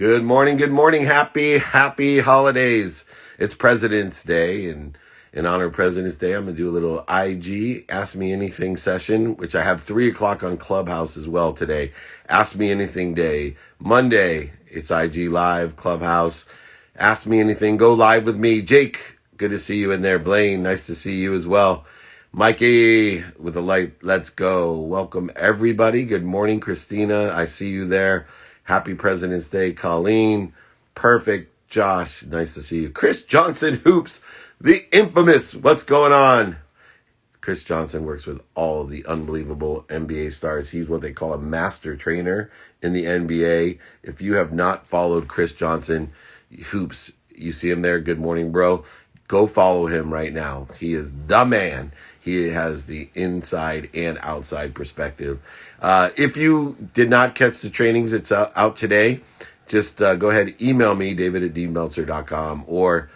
Good morning. Good morning. Happy holidays. It's President's Day, and in honor of President's Day, I'm going to do a little IG Ask Me Anything session, which I have 3 o'clock on Clubhouse as well today. Ask Me Anything Day. Monday, it's IG Live, Clubhouse. Ask Me Anything. Go live with me. Jake, good to see you in there. Blaine, nice to see you as well. Mikey with the light. Let's go. Welcome, everybody. Good morning, Christina. I see you there. Happy President's Day, Colleen. Perfect. Josh, nice to see you. Chris Johnson Hoops, the infamous. What's going on? Chris Johnson works with all the unbelievable NBA stars. He's what they call a master trainer in the NBA. If you have not followed Chris Johnson Hoops, you see him there. Good morning, bro. Go follow him right now. He is the man. He has the inside and outside perspective. If you did not catch the trainings, it's out today. Just go ahead, email me, david@dmeltzer.com, or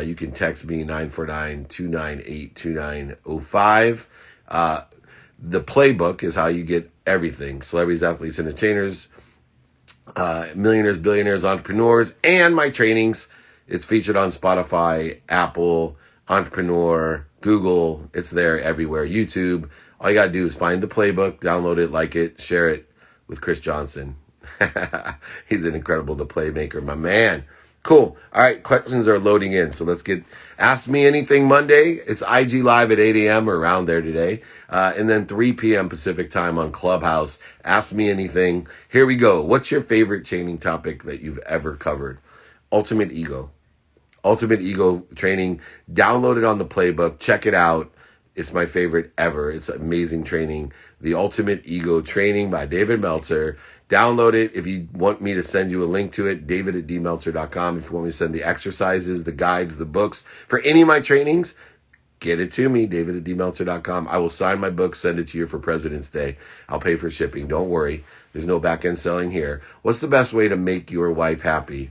you can text me 949-298-2905. The playbook is how you get everything. Celebrities, athletes, entertainers, millionaires, billionaires, entrepreneurs, and my trainings. It's featured on Spotify, Apple, Entrepreneur, Google. It's there everywhere. YouTube. All you got to do is find the playbook, download it, like it, share it with Chris Johnson. He's an incredible playmaker, my man. Cool. All right, questions are loading in. So let's get Ask Me Anything Monday. It's IG Live at 8 a.m. or around there today. And then 3 p.m. Pacific time on Clubhouse. Ask Me Anything. Here we go. What's your favorite training topic that you've ever covered? Ultimate Ego. Ultimate Ego training. Download it on the playbook. Check it out. It's my favorite ever. It's amazing training. The Ultimate Ego Training by David Meltzer. Download it. If you want me to send you a link to it, david@dmeltzer.com. If you want me to send the exercises, the guides, the books for any of my trainings, get it to me, david@dmeltzer.com. I will sign my book, send it to you for President's Day. I'll pay for shipping. Don't worry. There's no back-end selling here. What's the best way to make your wife happy?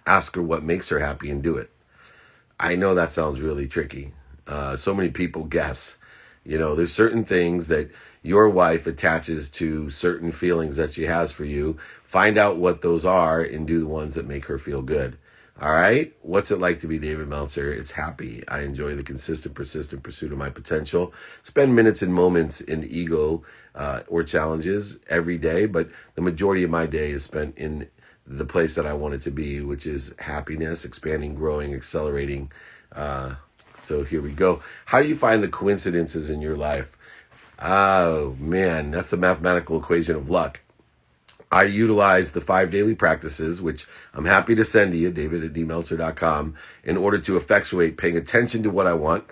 Ask her what makes her happy and do it. I know that sounds really tricky. So many people guess. You know, there's certain things that your wife attaches to certain feelings that she has for you. Find out what those are and do the ones that make her feel good. All right? What's it like to be David Meltzer? It's happy. I enjoy the consistent, persistent pursuit of my potential. Spend minutes and moments in ego or challenges every day, but the majority of my day is spent in the place that I want it to be, which is happiness, expanding, growing, accelerating. So here we go. How do you find the coincidences in your life? Oh, man, that's the mathematical equation of luck. I utilize the 5 daily practices, which I'm happy to send to you, david@dmeltzer.com, in order to effectuate paying attention to what I want,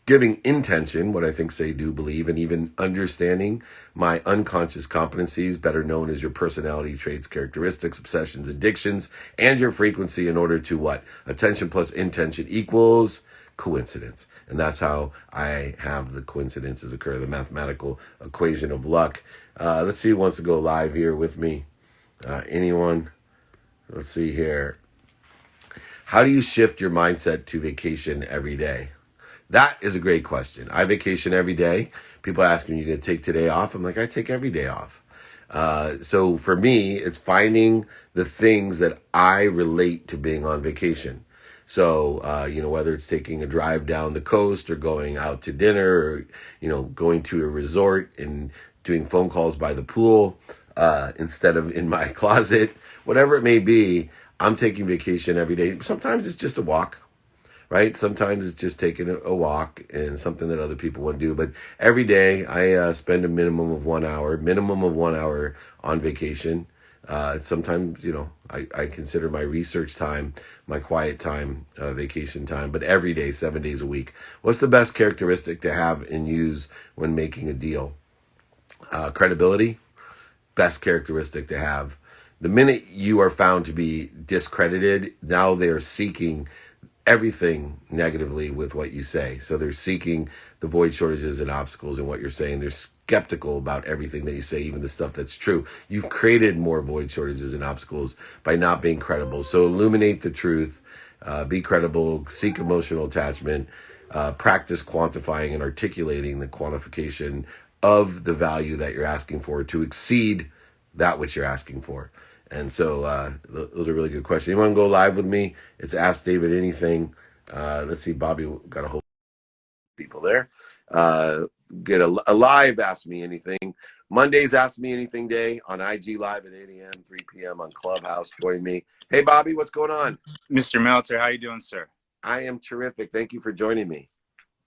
giving intention, what I think, say, do, believe, and even understanding my unconscious competencies, better known as your personality traits, characteristics, obsessions, addictions, and your frequency in order to what? Attention plus intention equals coincidence. And that's how I have the coincidences occur, the mathematical equation of luck. Let's see who wants to go live here with me. Anyone? Let's see here. How do you shift your mindset to vacation every day? That is a great question. I vacation every day. People ask me, you going to take today off? I'm like, I take every day off. So for me, it's finding the things that I relate to being on vacation. So, whether it's taking a drive down the coast or going out to dinner or, going to a resort and doing phone calls by the pool instead of in my closet, whatever it may be, I'm taking vacation every day. Sometimes it's just a walk. Right? Sometimes it's just taking a walk and something that other people want to do. But every day I spend a minimum of 1 hour on vacation. Sometimes, I consider my research time, my quiet time, vacation time, but every day, 7 days a week. What's the best characteristic to have and use when making a deal? Credibility, best characteristic to have. The minute you are found to be discredited, now they're seeking everything negatively with what you say. So they're seeking the void, shortages, and obstacles in what you're saying. They're skeptical about everything that you say, even the stuff that's true. You've created more void, shortages, and obstacles by not being credible. So illuminate the truth, be credible, seek emotional attachment, practice quantifying and articulating the quantification of the value that you're asking for to exceed that which you're asking for. And so those are really good questions. You want to go live with me? It's Ask David Anything. Let's see, Bobby got a whole people there. Get a live Ask Me Anything. Mondays Ask Me Anything Day on IG Live at 8 a.m., 3 p.m. on Clubhouse. Join me. Hey, Bobby, what's going on? Mr. Meltzer, how you doing, sir? I am terrific. Thank you for joining me.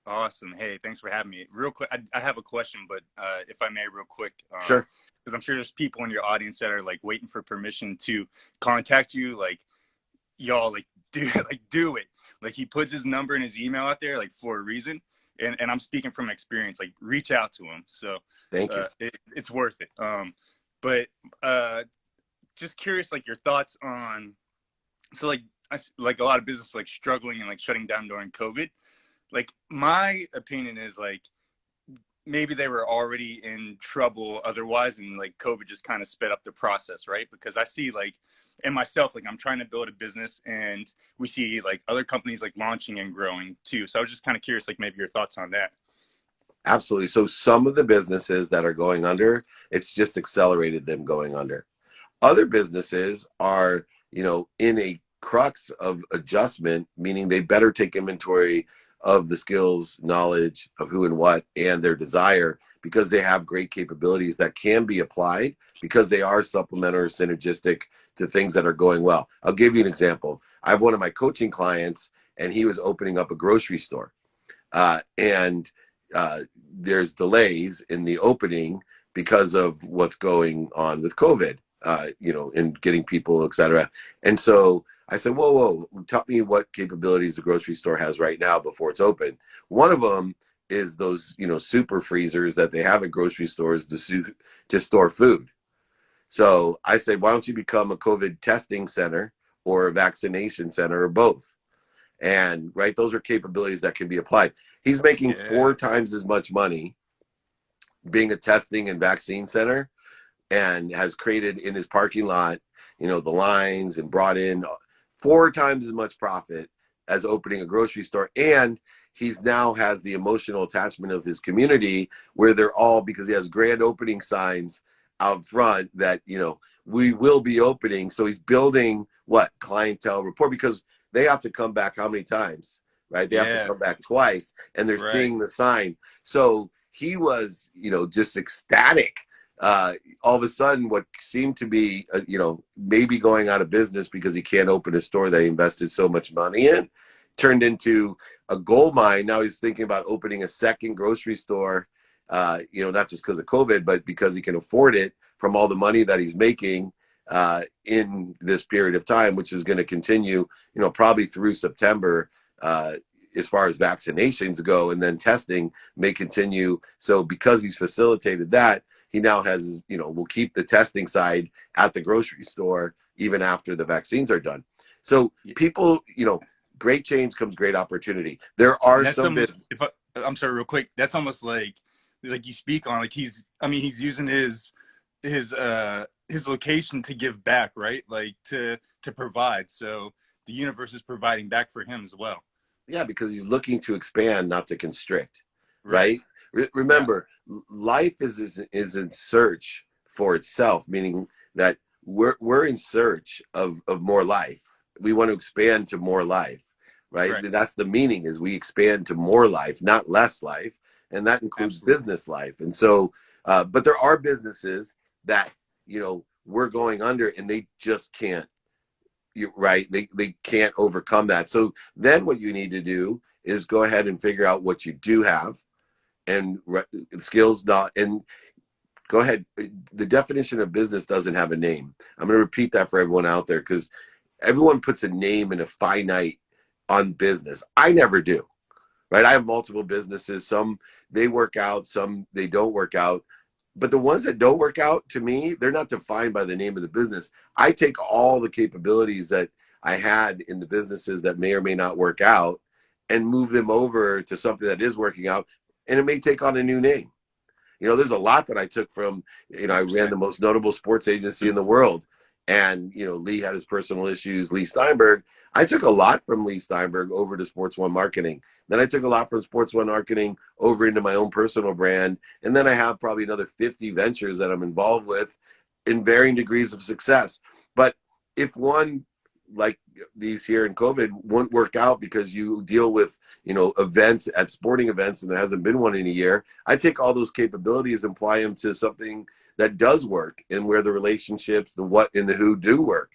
Awesome. Hey, thanks for having me. Real quick, I have a question, but if I may, real quick. Sure. Because I'm sure there's people in your audience that are like waiting for permission to contact you. Like, y'all, like, do it. Like, he puts his number and his email out there, like, for a reason. And I'm speaking from experience. Like, reach out to him. So thank you. It's worth it. But just curious, like, your thoughts on, so like a lot of business like struggling and like shutting down during COVID. Like, my opinion is like maybe they were already in trouble otherwise, and like COVID just kind of sped up the process, right? Because I see like, and myself, like I'm trying to build a business, and we see like other companies like launching and growing too. So I was just kind of curious, like maybe your thoughts on that. Absolutely. So some of the businesses that are going under, it's just accelerated them going under. Other businesses are, in a crux of adjustment, meaning they better take inventory of the skills, knowledge of who and what, and their desire, because they have great capabilities that can be applied because they are supplementary or synergistic to things that are going well. I'll give you an example. I have one of my coaching clients, and he was opening up a grocery store. And there's delays in the opening because of what's going on with COVID, and getting people, et cetera. And so I said, whoa, tell me what capabilities the grocery store has right now before it's open. One of them is those, super freezers that they have at grocery stores to store food. So I said, why don't you become a COVID testing center or a vaccination center or both? And right, those are capabilities that can be applied. He's making 4 times as much money being a testing and vaccine center, and has created in his parking lot, the lines, and brought in 4 times as much profit as opening a grocery store. And he's now has the emotional attachment of his community where they're all, because he has grand opening signs out front that, we will be opening. So he's building clientele rapport, because they have to come back how many times, right? They have to come back twice, and they're seeing the sign. So he was, just ecstatic. All of a sudden, what seemed to be, maybe going out of business because he can't open a store that he invested so much money in, turned into a gold mine. Now he's thinking about opening a second grocery store, not just because of COVID, but because he can afford it from all the money that he's making in this period of time, which is going to continue, probably through September, as far as vaccinations go, and then testing may continue. So because he's facilitated that, he now has, will keep the testing side at the grocery store even after the vaccines are done. So people, great change comes great opportunity. There are some business. I'm sorry, real quick. That's almost like you speak on, like he's using his location to give back, right? Like to provide. So the universe is providing back for him as well. Yeah, because he's looking to expand, not to constrict, right? Remember, life is in search for itself, meaning that we're in search of more life. We want to expand to more life, right? That's the meaning, is we expand to more life, not less life. And that includes business life. And so, but there are businesses that, we're going under, and they just can't, they can't overcome that. So then what you need to do is go ahead and figure out what you do have, and skills, and go ahead. The definition of business doesn't have a name. I'm going to repeat that for everyone out there, because everyone puts a name and a finite on business. I never do, right? I have multiple businesses. Some they work out, some they don't work out. But the ones that don't work out, to me, they're not defined by the name of the business. I take all the capabilities that I had in the businesses that may or may not work out and move them over to something that is working out, and it may take on a new name. There's a lot that I took from, I ran the most notable sports agency in the world, and, Lee had his personal issues, Lee Steinberg. I took a lot from Lee Steinberg over to Sports One Marketing. Then I took a lot from Sports One Marketing over into my own personal brand. And then I have probably another 50 ventures that I'm involved with in varying degrees of success. But if one, like these here in COVID, won't work out because you deal with, events at sporting events and there hasn't been one in a year, I take all those capabilities and apply them to something that does work and where the relationships, the what and the who do work.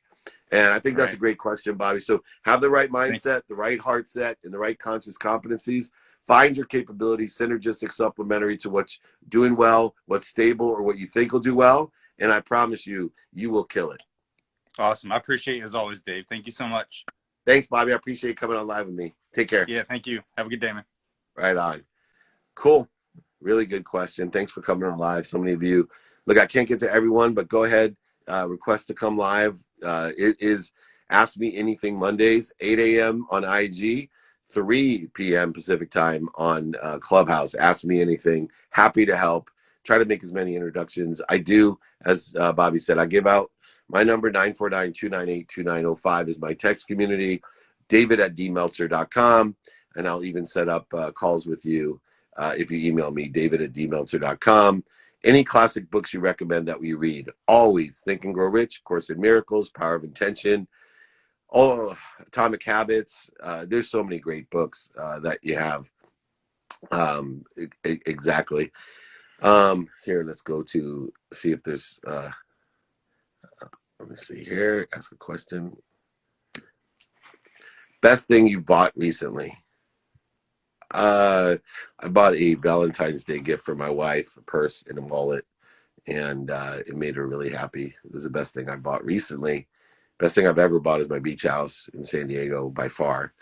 And I think that's a great question, Bobby. So have the right mindset, the right heart set, and the right conscious competencies. Find your capabilities, synergistic, supplementary to what's doing well, what's stable, or what you think will do well. And I promise you, you will kill it. Awesome. I appreciate you as always, Dave. Thank you so much. Thanks, Bobby. I appreciate you coming on live with me. Take care. Yeah, thank you. Have a good day, man. Right on. Cool. Really good question. Thanks for coming on live. So many of you. Look, I can't get to everyone, but go ahead. Request to come live. It is Ask Me Anything Mondays, 8 a.m. on IG, 3 p.m. Pacific time on Clubhouse. Ask Me Anything. Happy to help. Try to make as many introductions. I do, as Bobby said, I give out my number, 949-298-2905 is my text community, david@dmeltzer.com, and I'll even set up calls with you if you email me, david@dmeltzer.com. Any classic books you recommend that we read? Always Think and Grow Rich, Course in Miracles, Power of Intention, Atomic Habits. There's so many great books that you have. Exactly. Here, let's go to see if there's... let me see here. Ask a question. Best thing you bought recently? I bought a Valentine's Day gift for my wife, a purse and a wallet, and it made her really happy. It was the best thing I bought recently. Best thing I've ever bought is my beach house in San Diego, by far.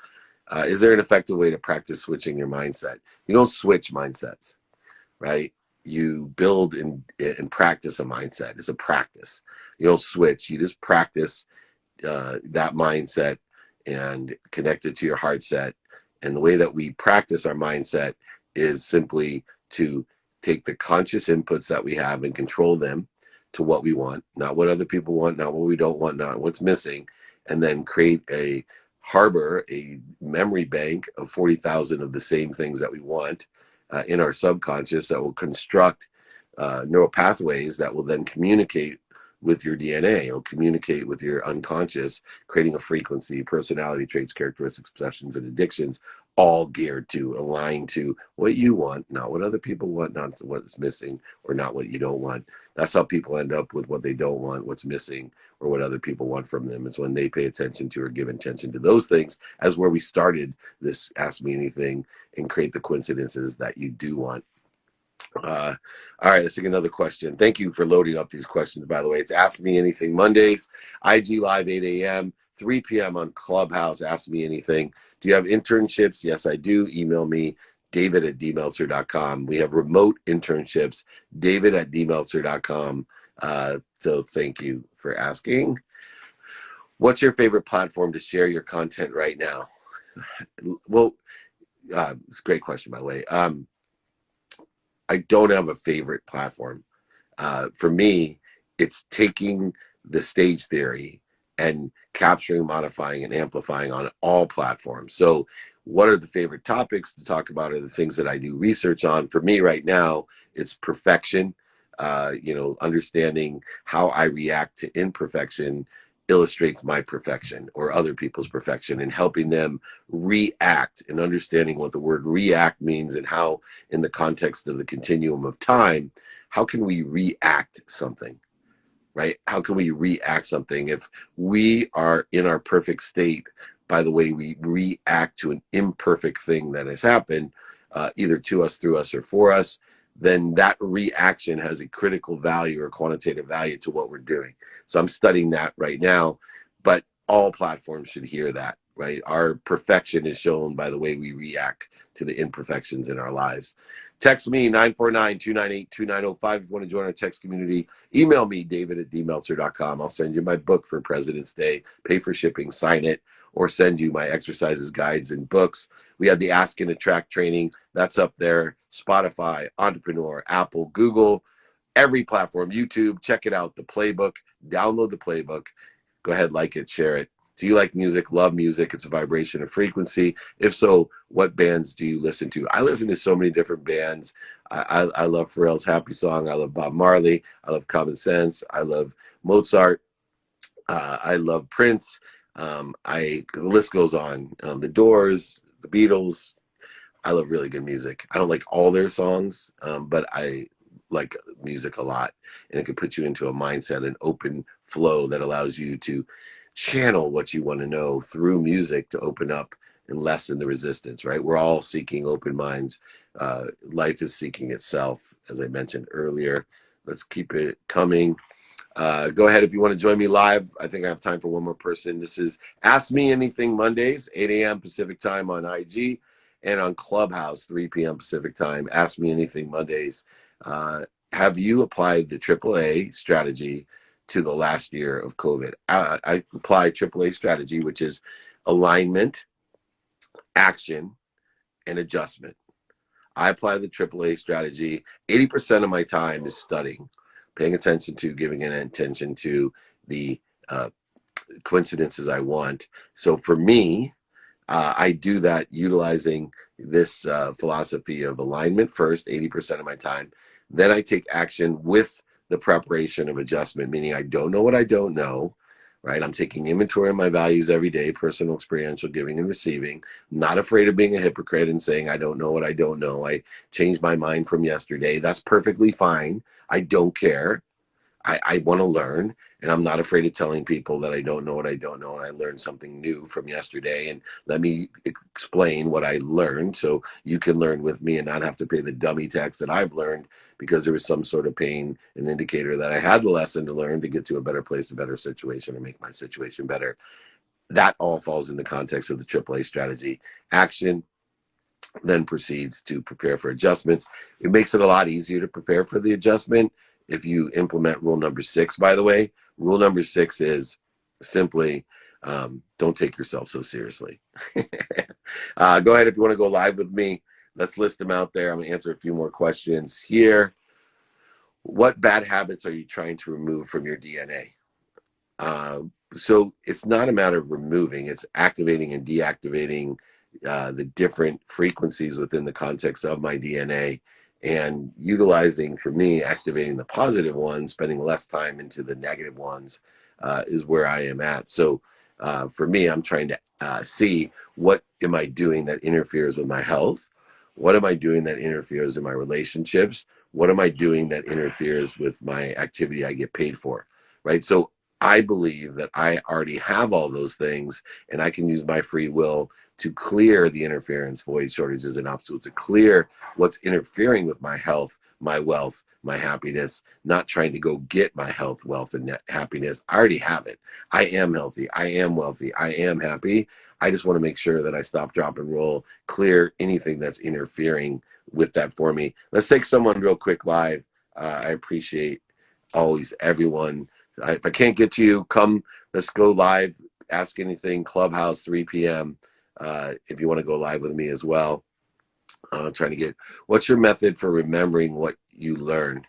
Is there an effective way to practice switching your mindset? You don't switch mindsets, right? You build and practice a mindset. It's a practice. You don't switch. You just practice that mindset and connect it to your heart set. And the way that we practice our mindset is simply to take the conscious inputs that we have and control them to what we want, not what other people want, not what we don't want, not what's missing, and then create a harbor, a memory bank of 40,000 of the same things that we want in our subconscious that will construct neural pathways that will then communicate with your DNA or communicate with your unconscious, creating a frequency, personality traits, characteristics, obsessions, and addictions, all geared to align to what you want, not what other people want, not what's missing, or not what you don't want. That's how people end up with what they don't want, what's missing, or what other people want from them. It's when they pay attention to or give attention to those things, as where we started this Ask Me Anything, and create the coincidences that you do want. All right, let's take another question. Thank you for loading up these questions, by the way. It's Ask Me Anything Mondays, IG Live, 8 a.m., 3 p.m. on Clubhouse. Ask Me Anything. Do you have internships? Yes, I do. Email me, david@dmeltzer.com. We have remote internships, david@dmeltzer.com. So thank you for asking. What's your favorite platform to share your content right now? Well, it's a great question, by the way. I don't have a favorite platform. For me, it's taking the stage theory and capturing, modifying, and amplifying on all platforms. So what are the favorite topics to talk about are the things that I do research on. For me right now, it's perfection. Understanding how I react to imperfection illustrates my perfection or other people's perfection, and helping them react and understanding what the word react means and how, in the context of the continuum of time, how can we react something, right? How can we react something if we are in our perfect state by the way we react to an imperfect thing that has happened, either to us, through us, or for us? Then that reaction has a critical value or quantitative value to what we're doing. So I'm studying that right now, but all platforms should hear that, right? Our perfection is shown by the way we react to the imperfections in our lives. Text me, 949-298-2905 if you want to join our text community. Email me, david@dmeltzer.com. I'll send you my book for President's Day, pay for shipping, sign it, or send you my exercises, guides, and books. We had the Ask and Attract training. That's up there. Spotify, Entrepreneur, Apple, Google, every platform, YouTube. Check it out, the playbook. Download the playbook. Go ahead, like it, share it. Do you like music? Love music? It's a vibration of frequency. If so, what bands do you listen to? I listen to so many different bands. I love Pharrell's Happy Song. I love Bob Marley. I love Common Sense. I love Mozart. I love Prince. The list goes on. The Doors, the Beatles. I love really good music. I don't like all their songs, but I like music a lot, and it can put you into a mindset, an open flow that allows you to channel what you want to know through music to open up and lessen the resistance, right? We're all seeking open minds. Life is seeking itself, as I mentioned earlier. Let's keep it coming. Go ahead if you want to join me live. I think I have time for one more person. This is Ask Me Anything Mondays, 8 a.m. Pacific time on IG, and on Clubhouse, 3 p.m. Pacific time. Ask Me Anything Mondays. Have you applied the AAA strategy to the last year of COVID? I applied AAA strategy, which is alignment, action, and adjustment. I apply the AAA strategy. 80% of my time is studying, paying attention to, giving an attention to the coincidences I want. So for me, I do that utilizing this philosophy of alignment first, 80% of my time. Then I take action with the preparation of adjustment, meaning I don't know what I don't know, right? I'm taking inventory of my values every day, personal, experiential, giving and receiving. Not afraid of being a hypocrite and saying, I don't know what I don't know. I changed my mind from yesterday. That's perfectly fine. I don't care. I want to learn, and I'm not afraid of telling people that I don't know what I don't know, and I learned something new from yesterday, and let me explain what I learned so you can learn with me and not have to pay the dummy tax that I've learned because there was some sort of pain, an indicator that I had the lesson to learn to get to a better place, a better situation, or make my situation better. That all falls in the context of the AAA strategy. Action then proceeds to prepare for adjustments. It makes it a lot easier to prepare for the adjustment if you implement rule number 6, by the way. Rule number 6 is simply don't take yourself so seriously. Go ahead if you want to go live with me. Let's list them out there. I'm going to answer a few more questions here. What bad habits are you trying to remove from your DNA? So it's not a matter of removing, it's activating and deactivating the different frequencies within the context of my DNA, and utilizing, for me, activating the positive ones, spending less time into the negative ones is where I am at. So for me, I'm trying to see what am I doing that interferes with my health? What am I doing that interferes in my relationships? What am I doing that interferes with my activity I get paid for, right? So I believe that I already have all those things, and I can use my free will to clear the interference, void, shortages, and obstacles, to clear what's interfering with my health, my wealth, my happiness, not trying to go get my health, wealth, and happiness. I already have it. I am healthy. I am wealthy. I am happy. I just want to make sure that I stop, drop, and roll, clear anything that's interfering with that for me. Let's take someone real quick live. I appreciate always everyone. If I can't get to you, come, let's go live. Ask anything, Clubhouse, 3 p.m. If you want to go live with me as well. Trying to get, what's your method for remembering what you learned?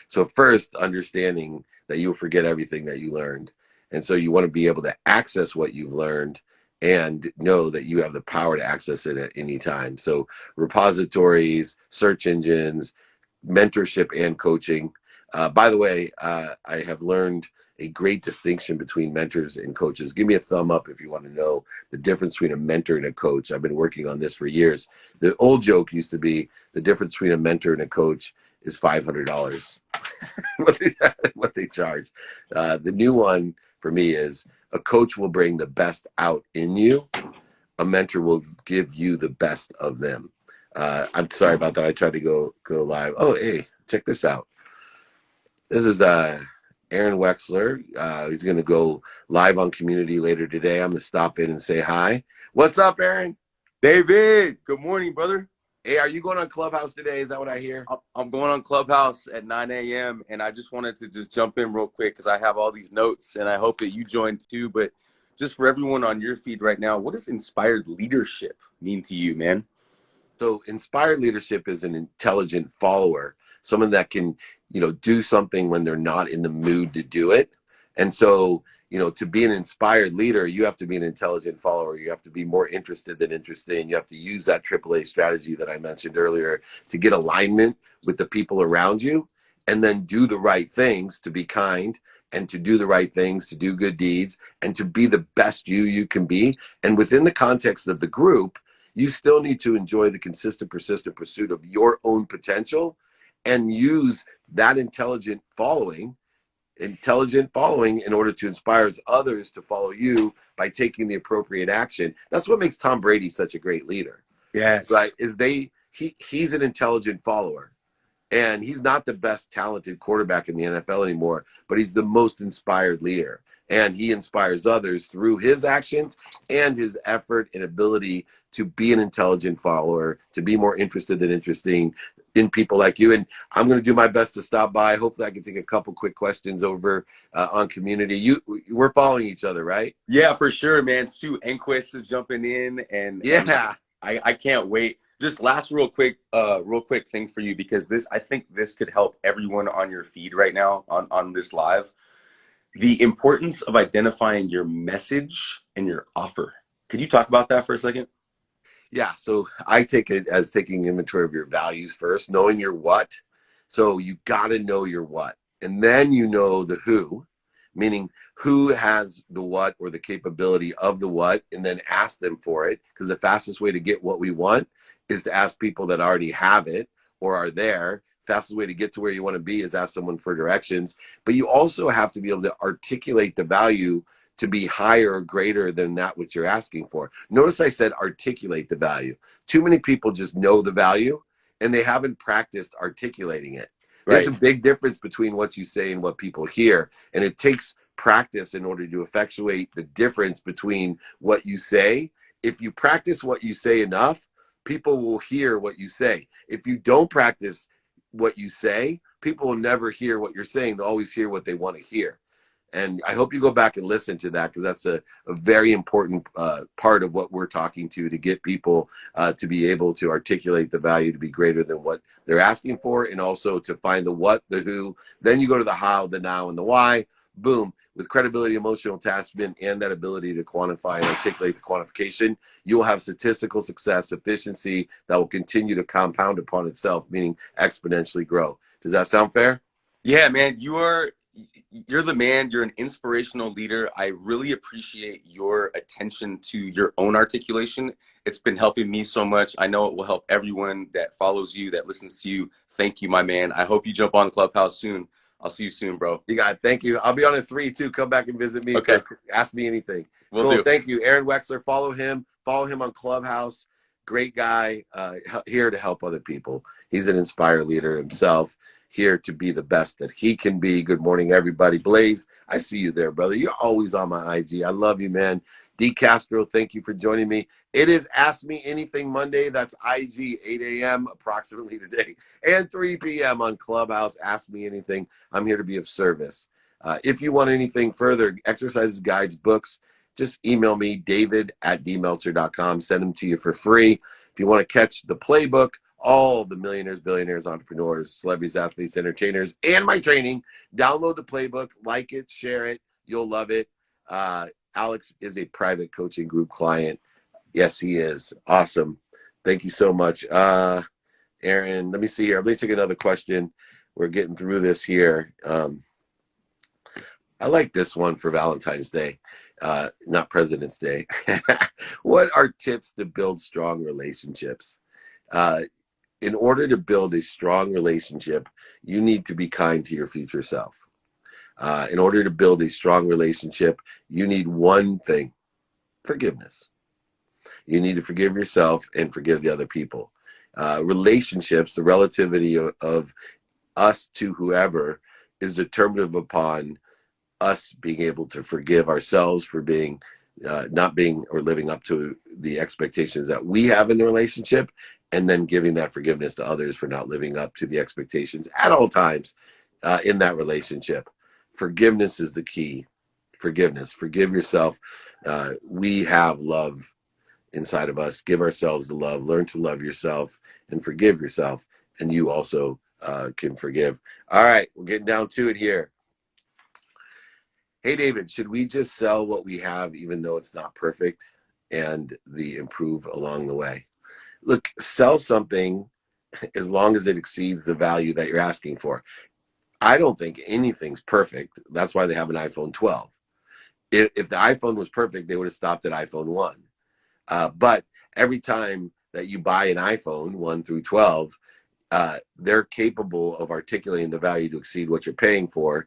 So first, understanding that you will forget everything that you learned. And so you want to be able to access what you've learned and know that you have the power to access it at any time. So repositories, search engines, mentorship, and coaching. By the way, I have learned a great distinction between mentors and coaches. Give me a thumb up if you want to know the difference between a mentor and a coach. I've been working on this for years. The old joke used to be the difference between a mentor and a coach is $500, what they charge. The new one for me is a coach will bring the best out in you. A mentor will give you the best of them. I'm sorry about that. I tried to go live. Oh, hey, check this out. This is Aaron Wexler. He's going to go live on Community later today. I'm going to stop in and say hi. What's up, Aaron? David, good morning, brother. Hey, are you going on Clubhouse today? Is that what I hear? I'm going on Clubhouse at 9 a.m. and I just wanted to just jump in real quick because I have all these notes and I hope that you join too. But just for everyone on your feed right now, what does inspired leadership mean to you, man? So inspired leadership is an intelligent follower, someone that can, do something when they're not in the mood to do it. And so, to be an inspired leader, you have to be an intelligent follower. You have to be more interested than interesting. You have to use that AAA strategy that I mentioned earlier to get alignment with the people around you, and then do the right things, to be kind, and to do the right things, to do good deeds, and to be the best you can be. And within the context of the group, you still need to enjoy the consistent, persistent pursuit of your own potential, and use that intelligent following in order to inspire others to follow you by taking the appropriate action. That's what makes Tom Brady such a great leader. Yes. Right? He's an intelligent follower. And he's not the best talented quarterback in the NFL anymore, but he's the most inspired leader. And he inspires others through his actions and his effort and ability to be an intelligent follower, to be more interested than interesting in people like you. And I'm going to do my best to stop by. Hopefully I can take a couple quick questions over on community. We're following each other, right? Yeah, for sure, man. Stu Enquist is jumping in, and I can't wait. Just last real quick thing for you, because I think this could help everyone on your feed right now on this live. The importance of identifying your message and your offer. Could you talk about that for a second? Yeah, so I take it as taking inventory of your values first, knowing your what. So you got to know your what. And then you know the who, meaning who has the what or the capability of the what, and then ask them for it. Because the fastest way to get what we want is to ask people that already have it or are there. Fastest way to get to where you want to be is ask someone for directions. But you also have to be able to articulate the value to be higher or greater than that which you're asking for. Notice I said articulate the value. Too many people just know the value and they haven't practiced articulating it. Right. There's a big difference between what you say and what people hear. And it takes practice in order to effectuate the difference between what you say. If you practice what you say enough, people will hear what you say. If you don't practice what you say, people will never hear what you're saying. They'll always hear what they want to hear. And I hope you go back and listen to that, because that's a very important part of what we're talking to get people to be able to articulate the value to be greater than what they're asking for, and also to find the what, the who. Then you go to the how, the now, and the why. Boom. With credibility, emotional attachment, and that ability to quantify and articulate the quantification, you will have statistical success, efficiency that will continue to compound upon itself, meaning exponentially grow. Does that sound fair? Yeah, man. You're the man. You're an inspirational leader. I really appreciate your attention to your own articulation. It's been helping me so much. I know it will help everyone that follows you, that listens to you. Thank you, my man. I hope you jump on Clubhouse soon. I'll see you soon, bro. You got it. Thank you. I'll be on at 3 too. Come back and visit me. Okay. Ask me anything. Will do. Thank you. Aaron Wexler. Follow him. Follow him on Clubhouse. Great guy. Here to help other people. He's an inspired leader himself. Here to be the best that he can be. Good morning, everybody. Blaze, I see you there, brother. You're always on my IG. I love you, man. D. Castro, thank you for joining me. It is Ask Me Anything Monday. That's IG, 8 a.m. approximately today, and 3 p.m. on Clubhouse. Ask Me Anything. I'm here to be of service. If you want anything further, exercises, guides, books, just email me, david@dmeltzer.com. Send them to you for free. If you want to catch the playbook, all the millionaires, billionaires, entrepreneurs, celebrities, athletes, entertainers, and my training, download the playbook, like it, share it. You'll love it. Alex is a private coaching group client. Yes, he is. Awesome. Thank you so much. Aaron, let me see here. Let me take another question. We're getting through this here. I like this one for Valentine's Day, not President's Day. What are tips to build strong relationships? In order to build a strong relationship, you need to be kind to your future self. In order to build a strong relationship, you need one thing: forgiveness. You need to forgive yourself and forgive the other people. Relationships, the relativity of us to whoever, is determinative upon us being able to forgive ourselves for being not being or living up to the expectations that we have in the relationship, and then giving that forgiveness to others for not living up to the expectations at all times in that relationship. Forgiveness is the key. Forgiveness. Forgive yourself. We have love inside of us. Give ourselves the love. Learn to love yourself and forgive yourself, and you also can forgive. All right, we're getting down to it here. Hey, David, should we just sell what we have, even though it's not perfect, and improve along the way? Look, sell something as long as it exceeds the value that you're asking for. I don't think anything's perfect. That's why they have an iPhone 12. If the iPhone was perfect, they would have stopped at iPhone 1. But every time that you buy an iPhone 1 through 12, they're capable of articulating the value to exceed what you're paying for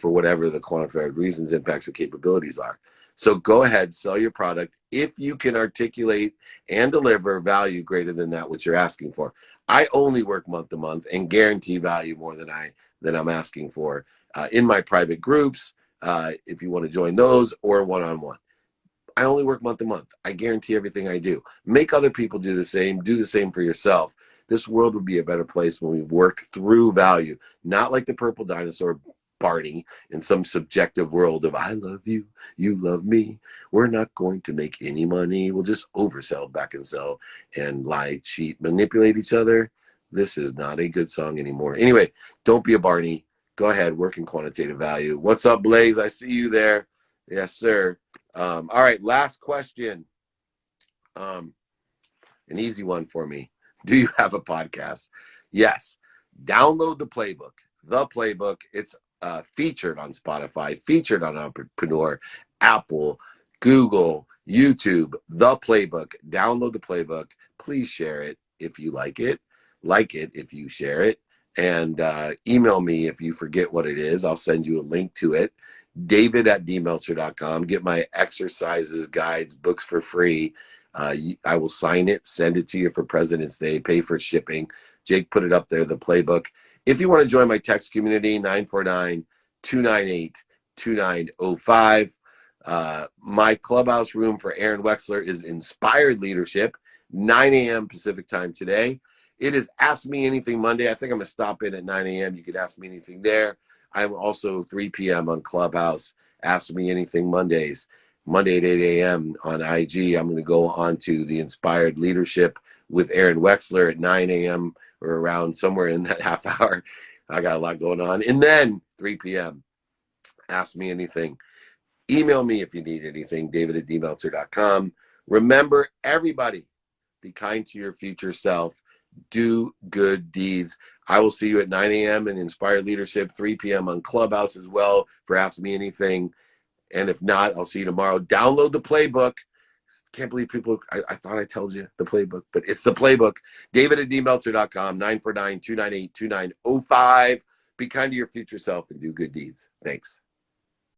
whatever the quantified reasons, impacts, and capabilities are. So go ahead, sell your product if you can articulate and deliver value greater than that which you're asking for. I only work month to month and guarantee value more than I'm asking for in my private groups. If you want to join those, or one-on-one. I only work month to month. I guarantee everything I do. Make other people do the same. Do the same for yourself. This world would be a better place when we work through value, not like the purple dinosaur Barney in some subjective world of I love you, you love me. We're not going to make any money. We'll just oversell, back and sell, and lie, cheat, manipulate each other. This is not a good song anymore. Anyway, don't be a Barney. Go ahead, work in quantitative value. What's up, Blaze? I see you there. Yes, sir. All right, last question. An easy one for me. Do you have a podcast? Yes. Download the playbook. The playbook. It's featured on Spotify, featured on Entrepreneur, Apple, Google, YouTube. The playbook. Download the playbook. Please share it if you like it. Like it if you share it. And email me if you forget what it is. I'll send you a link to it. David@dmeltzer.com. Get my exercises, guides, books for free. I will sign it, send it to you for President's Day, pay for shipping. Jake put it up there, the playbook. If you want to join my text community, 949-298-2905. My clubhouse room for Aaron Wexler is Inspired Leadership, 9 a.m. Pacific time today. It is Ask Me Anything Monday. I think I'm going to stop in at 9 a.m. You can ask me anything there. I'm also 3 p.m. on Clubhouse, Ask Me Anything Mondays. Monday at 8 a.m. on IG. I'm going to go on to the Inspired Leadership with Aaron Wexler at 9 a.m. or around somewhere in that half hour. I got a lot going on. And then 3 p.m. Ask Me Anything. Email me if you need anything, david@dmeltzer.com. Remember, everybody, be kind to your future self. Do good deeds. I will see you at 9 a.m. in Inspired Leadership, 3 p.m. on Clubhouse as well for Ask Me Anything. And if not, I'll see you tomorrow. Download the playbook. Can't believe people, I thought I told you the playbook, but it's the playbook. David@dmeltzer.com, 949-298-2905. Be kind to your future self and do good deeds. Thanks.